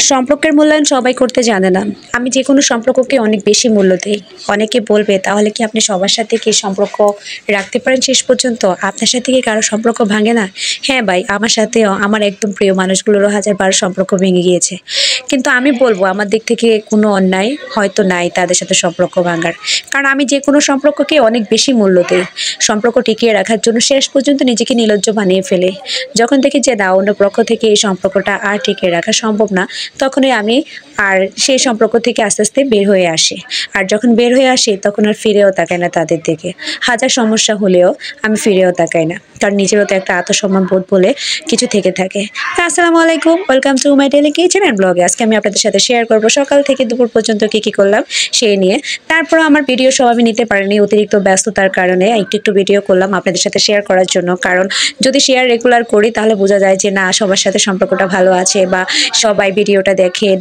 সম্পর্কের মূল্যায়ন সবাই করতে জানে না। আমি যেকোনো সম্পর্ককে অনেক বেশি মূল্য দেই। অনেকে বলবে, "তাহলে কি আপনি সবার সাথে কি সম্পর্ক রাখতে পারেন শেষ পর্যন্ত? আপনার সাথে কি কারো সম্পর্ক ভাঙে না?" হ্যাঁ ভাই, আমার সাথেও আমার একদম প্রিয় মানুষগুলোরও ১০০০ বার সম্পর্ক ভেঙে গিয়েছে। কিন্তু আমি বলব আমার দিক থেকে কোনো অন্যায় হয়তো নাই তাদের সাথে সম্পর্ক ভাঙার। কারণ আমি যেকোনো সম্পর্ককে অনেক বেশি মূল্য দেই। সম্পর্ক টিকিয়ে রাখার জন্য শেষ পর্যন্ত নিজেকে নির্লজ্জ বানিয়ে ফেলি। যখন দেখি যে না, অন্য পক্ষ থেকে এই সম্পর্কটা আর টিকিয়ে রাখা সম্ভব না, তখনই আমি আর সেই সম্পর্ক থেকে আস্তে আস্তে বের হয়ে আসি। আর যখন বের হয়ে আসি তখন আর ফিরেও তাকাই না তাদের দিকে। হাজার সমস্যা হলেও আমি ফিরেও তাকাই না। কারণ নিজেরও তো একটা আত্মসম্মান বোধ বলে কিছু থেকে থাকে। আসসালামু আলাইকুম, welcome to my daily kitchen and ব্লগে। আজকে আমি আপনাদের সাথে শেয়ার করব সকাল থেকে দুপুর পর্যন্ত কী করলাম সেই নিয়ে। তারপরও আমার ভিডিও সব আমি নিতে পারিনি অতিরিক্ত ব্যস্ততার কারণে। একটু ভিডিও করলাম আপনাদের সাথে শেয়ার করার জন্য। কারণ যদি শেয়ার রেগুলার করি তাহলে বোঝা যায় যে না, সবার সাথে সম্পর্কটা ভালো আছে বা সবাই ভিডিওটা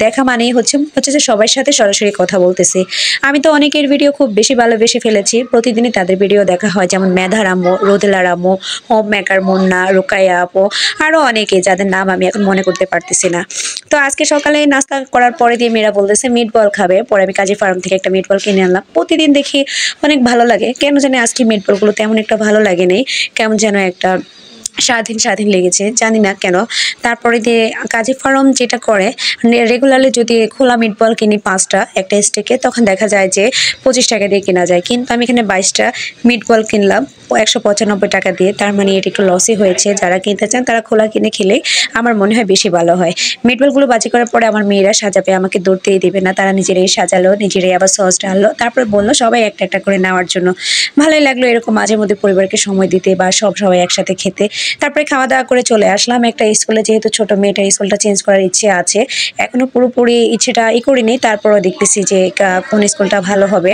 দেখা মানেই হচ্ছে যে সবার সাথে সরাসরি কথা বলতেছি। আমি তো অনেকের ভিডিও খুব বেশি ভালোবেসে ফেলেছি, প্রতিদিনই তাদের ভিডিও দেখা হয়, যেমন মেধার আম্মু, রোদেলার আম্মু, হোম মেকার মুন্না, রোকাইয়া আপু, আরও অনেকে যাদের নাম আমি এখন মনে করতে পারতেছি না। তো আজকে সকালে নাস্তা করার পরে দিয়ে মেয়েরা বলতেছে মিট বল খাবে। পরে আমি কাজী ফার্ম থেকে একটা মিট বল কিনে আনলাম। প্রতিদিন দেখি অনেক ভালো লাগে, কেন জানি আজকে মিট বলগুলো তেমন একটা ভালো লাগেনি, কেমন যেন একটা স্বাধীন লেগেছে, জানি না কেন। তারপরে দিয়ে কাজী ফার্ম যেটা করে, রেগুলারলি যদি খোলা মিট বল কিনি 5টা একটা স্টেকে, তখন দেখা যায় যে 25 টাকা দিয়ে কেনা যায়। কিন্তু আমি এখানে 22টা মিট বল কিনলাম 195 টাকা দিয়ে। তার মানে এটা একটু লসই হয়েছে। যারা কিনতে চান তারা খোলা কিনে খেলে আমার মনে হয় বেশি ভালো হয়। মিট বলগুলো বাজি করার পরে আমার মেয়েরা সাজাবে, আমাকে দৌড়তেই দেবে না। তারা নিজেরাই সাজালো, নিজেরাই আবার সস ঢাললো, তারপরে বললো সবাই একটা একটা করে নেওয়ার জন্য। ভালোই লাগলো এরকম মাঝে মধ্যে পরিবারকে সময় দিতে বা সবাই একসাথে খেতে। তারপরে খাওয়া দাওয়া করে চলে আসলাম একটা স্কুলে, যেহেতু ছোট মেয়েটার স্কুলটা চেঞ্জ করার ইচ্ছে আছে। এখনো পুরোপুরি ইচ্ছেটা করিনি, তারপরও দেখতেছি যে কোন স্কুলটা ভালো হবে।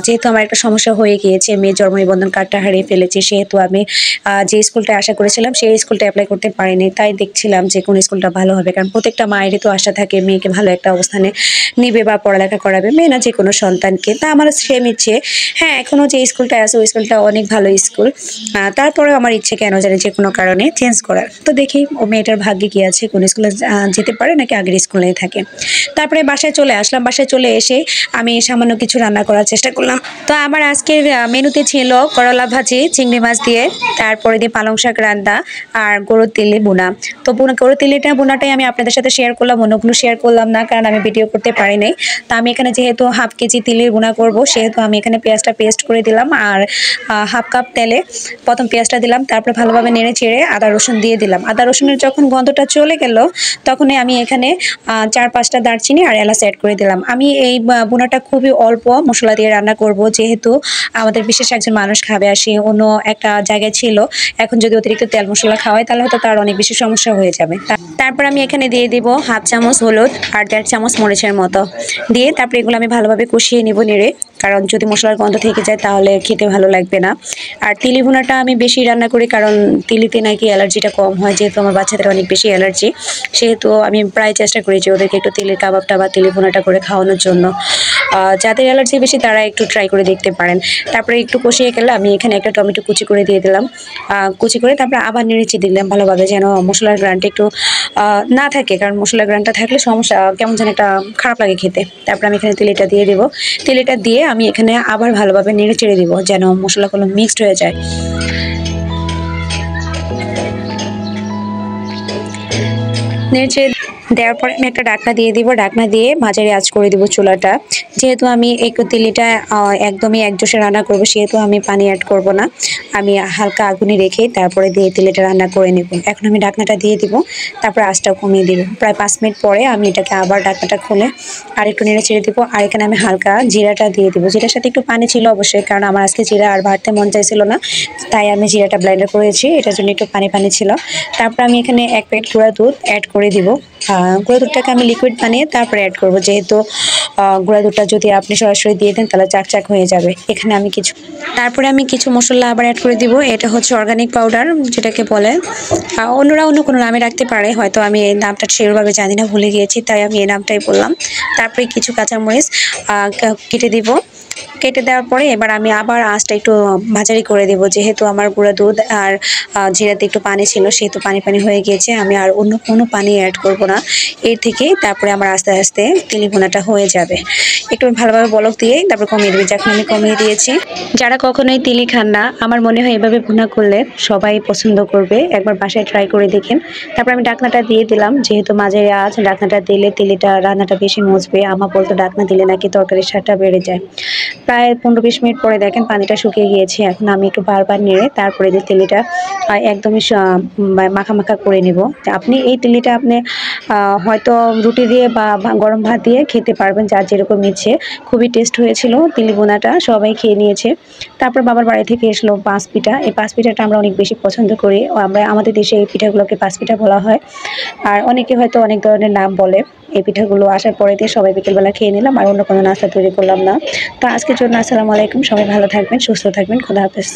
যেহেতু আমার একটা সমস্যা হয়ে গিয়েছে, মেয়ের জন্ম নিবন্ধন কার্ডটা হারিয়ে ফেলেছি, সেহেতু আমি যে স্কুলটা আশা করেছিলাম সেই স্কুলটা অ্যাপ্লাই করতে পারিনি। তাই দেখছিলাম যে কোন স্কুলটা ভালো হবে, কারণ প্রত্যেকটা মায়েরই তো আশা থাকে মেয়েকে ভালো একটা অবস্থানে নিবে বা পড়ালেখা করাবে, মেয়ে না যে কোনো সন্তানকে। তা আমার সেম ইচ্ছে। হ্যাঁ, এখনও যে স্কুলটা আছে ওই স্কুলটা অনেক ভালো স্কুল। তারপরেও আমার ইচ্ছে কেন জানি যে কোনো কারণে চেঞ্জ করার। তো দেখি ও মেয়েটার ভাগ্যে কী আছে, কোন স্কুলে যেতে পারে নাকি আগের স্কুলেই থাকে। তারপরে বাসায় চলে আসলাম। বাসায় চলে এসে আমি সামান্য কিছু রান্না করার চেষ্টা করলাম। তো আমার আজকের মেনুতে ছিল করলা ভাজি চিংড়ি মাছ দিয়ে, তারপরে দিয়ে পালং শাক রান্না আর গরুর তিলি বোনা। তো গরুর তিলিটা বোনাটাই আমি আপনাদের সাথে শেয়ার করলাম, অন্যগুলো শেয়ার করলাম না, কারণ আমি ভিডিও করতে পারি নাই। তো আমি এখানে যেহেতু হাফ কেজি তিলির বোনা করব, সেহেতু আমি এখানে পেঁয়াজটা পেস্ট করে দিলাম আর হাফ কাপ তেলে প্রথম পেঁয়াজটা দিলাম, তারপরে ভালোভাবে নেড়ে চেড়ে আদা রসুন দিয়ে দিলাম। আদা রসুনের যখন গন্ধটা চলে গেল তখনই আমি এখানে 4-5টা দারচিনি আর এলাচ অ্যাড করে দিলাম। আমি এই বোনাটা খুবই অল্প মশলা দিয়ে রান্না করব, যেহেতু আমাদের বিশেষ একজন মানুষ খাবে আসি, অন্য একটা জায়গায় ছিল। এখন যদি অতিরিক্ত তেল মশলা খাওয়াই তাহলে হয়তো তার অনেক বেশি সমস্যা হয়ে যাবে। তারপর আমি এখানে দিয়ে দিব হাফ চামচ হলুদ আর 1.5 চামচ মরিচের মতো দিয়ে, তারপরে এগুলো আমি ভালোভাবে কষিয়ে নিব নেড়ে, কারণ যদি মশলার গন্ধ থেকে যায় তাহলে খেতে ভালো লাগবে না। আর তিলি ভুনাটা আমি বেশি রান্না করি, কারণ তিলিতে নাকি অ্যালার্জিটা কম হয়, যেহেতু আমার বাচ্চাদের অনেক বেশি অ্যালার্জি, সেহেতু আমি প্রায় চেষ্টা করি যে ওদেরকে একটু তিলের কাবাবটা বা তিলি ভুনাটা করে খাওয়ানোর জন্য। যাদের অ্যালার্জি বেশি তারা একটু ট্রাই করে দেখতে পারেন। তারপরে একটু কষিয়ে গেলে আমি এখানে একটা টমেটো কুচি করে দিয়ে দিলাম, কুচি করে তারপরে আবার নেড়েচে দিলাম ভালোভাবে, যেন মশলার গ্রানটা একটু না থাকে, কারণ মশলার গ্রানটা থাকলে সমস্যা কেমন যেন একটা খারাপ লাগে খেতে। তারপরে আমি এখানে তেলিটা দিয়ে দেবো, তেলিটা দিয়ে আমি এখানে আবার ভালোভাবে নেড়ে চেড়ে দিব যেন মশলাগুলো মিক্সড হয়ে যায়। নেড়ে দেওয়ার পরে আমি একটা ঢাকনা দিয়ে দিব, ঢাকনা দিয়ে মাঝারি আঁচ করে দিব চুলাটা। যেহেতু আমি একটু তিলিটা একদমই একজোশে রান্না করব, সেহেতু আমি পানি অ্যাড করব না, আমি হালকা আগুনে রেখে তারপরে দিয়ে তিলিটা রান্না করে নেব। এখন আমি ঢাকনাটা দিয়ে দিব, তারপরে আঁচটাও কমিয়ে দিব। প্রায় 5 মিনিট পরে আমি এটাকে আবার ঢাকনাটা খুলে আর একটু নেড়ে ছেড়ে দিব। আর এখানে আমি হালকা জিরাটা দিয়ে দিব, জিরার সাথে একটু পানি ছিল অবশ্যই, কারণ আমার আজকে জিরা আর বাড়তে মন চাইছিল না, তাই আমি জিরাটা ব্লেন্ডার করেছি, এটার জন্য একটু পানি ছিল। তারপর আমি এখানে 1 প্যাকেট গুঁড়া দুধ অ্যাড করে দিব। গুঁড়া দুধটাকে আমি লিকুইড বানিয়ে তারপরে অ্যাড করব, যেহেতু গুঁড়া দুধটা যদি আপনি সরাসরি দিয়ে দেন তাহলে চাকচাক হয়ে যাবে। এখানে আমি তারপরে আমি কিছু মশলা আবার অ্যাড করে দিব। এটা হচ্ছে অর্গানিক পাউডার যেটাকে বলে, অন্যরা অন্য কোনো নামে রাখতে পারে, হয়তো আমি এই নামটা সেভাবে জানি না, ভুলে গিয়েছি, তাই আমি এই নামটাই বললাম। তারপরে কিছু কাঁচামরিচ কেটে দিব, কেটে দেওয়ার পরে এবার আমি আবার আঁচটা একটু ভাজারি করে দেব, যেহেতু আমার গুঁড়া দুধ আর জিরাতে একটু পানি ছিল, সেহেতু পানি পানি হয়ে গিয়েছে। আমি আর অন্য কোনো পানি অ্যাড করব না এর থেকে। তারপরে আমার আস্তে আস্তে তিলি ভুনাটা হয়ে যাবে। একটু ভালোভাবে বলক দিয়ে তারপর কমিয়ে দেবে। যখন আমি কমিয়ে দিয়েছি, যারা কখনোই তিলি খান না, আমার মনে হয় এভাবে ভুনা করলে সবাই পছন্দ করবে। একবার বাসায় ট্রাই করে দেখেন। তারপর আমি ডাকনাটা দিয়ে দিলাম, যেহেতু মাঝারি আঁচ, ডাকনাটা দিলে তিলিটা রান্নাটা বেশি মজবে। আমা বলতো ডাকনা দিলে নাকি তরকারির স্বাদটা বেড়ে যায়। প্রায় 15-20 মিনিট পরে দেখেন পানিটা শুকিয়ে গিয়েছে। এখন আমি একটু বারবার নেড়ে তারপরে যে তেলিটা একদমই মাখা মাখা করে নেব। আপনি এই তেলিটা আপনি হয়তো রুটি দিয়ে বা গরম ভাত দিয়ে খেতে পারবেন, যার যেরকম ইচ্ছে। খুবই টেস্ট হয়েছিল তিলি বোনাটা, সবাই খেয়ে নিয়েছে। তারপর বাবার বাড়ি থেকে এসলো পাঁচ পিঠা। এই পাঁচ পিঠাটা আমরা অনেক বেশি পছন্দ করি। আমরা আমাদের দেশে এই পিঠাগুলোকে পাঁচ পিঠা বলা হয়। আর অনেকে হয়তো অনেক ধরনের নাম বলে। এই পিঠাগুলো আসার পরে দিয়ে সবাই বিকেলবেলা খেয়ে নিলাম, আর অন্য কোনো নাস্তা তৈরি করলাম না। তো আজকের জন্য আসসালামু আলাইকুম। সবাই ভালো থাকবেন, সুস্থ থাকবেন। খোদা হাফেজ।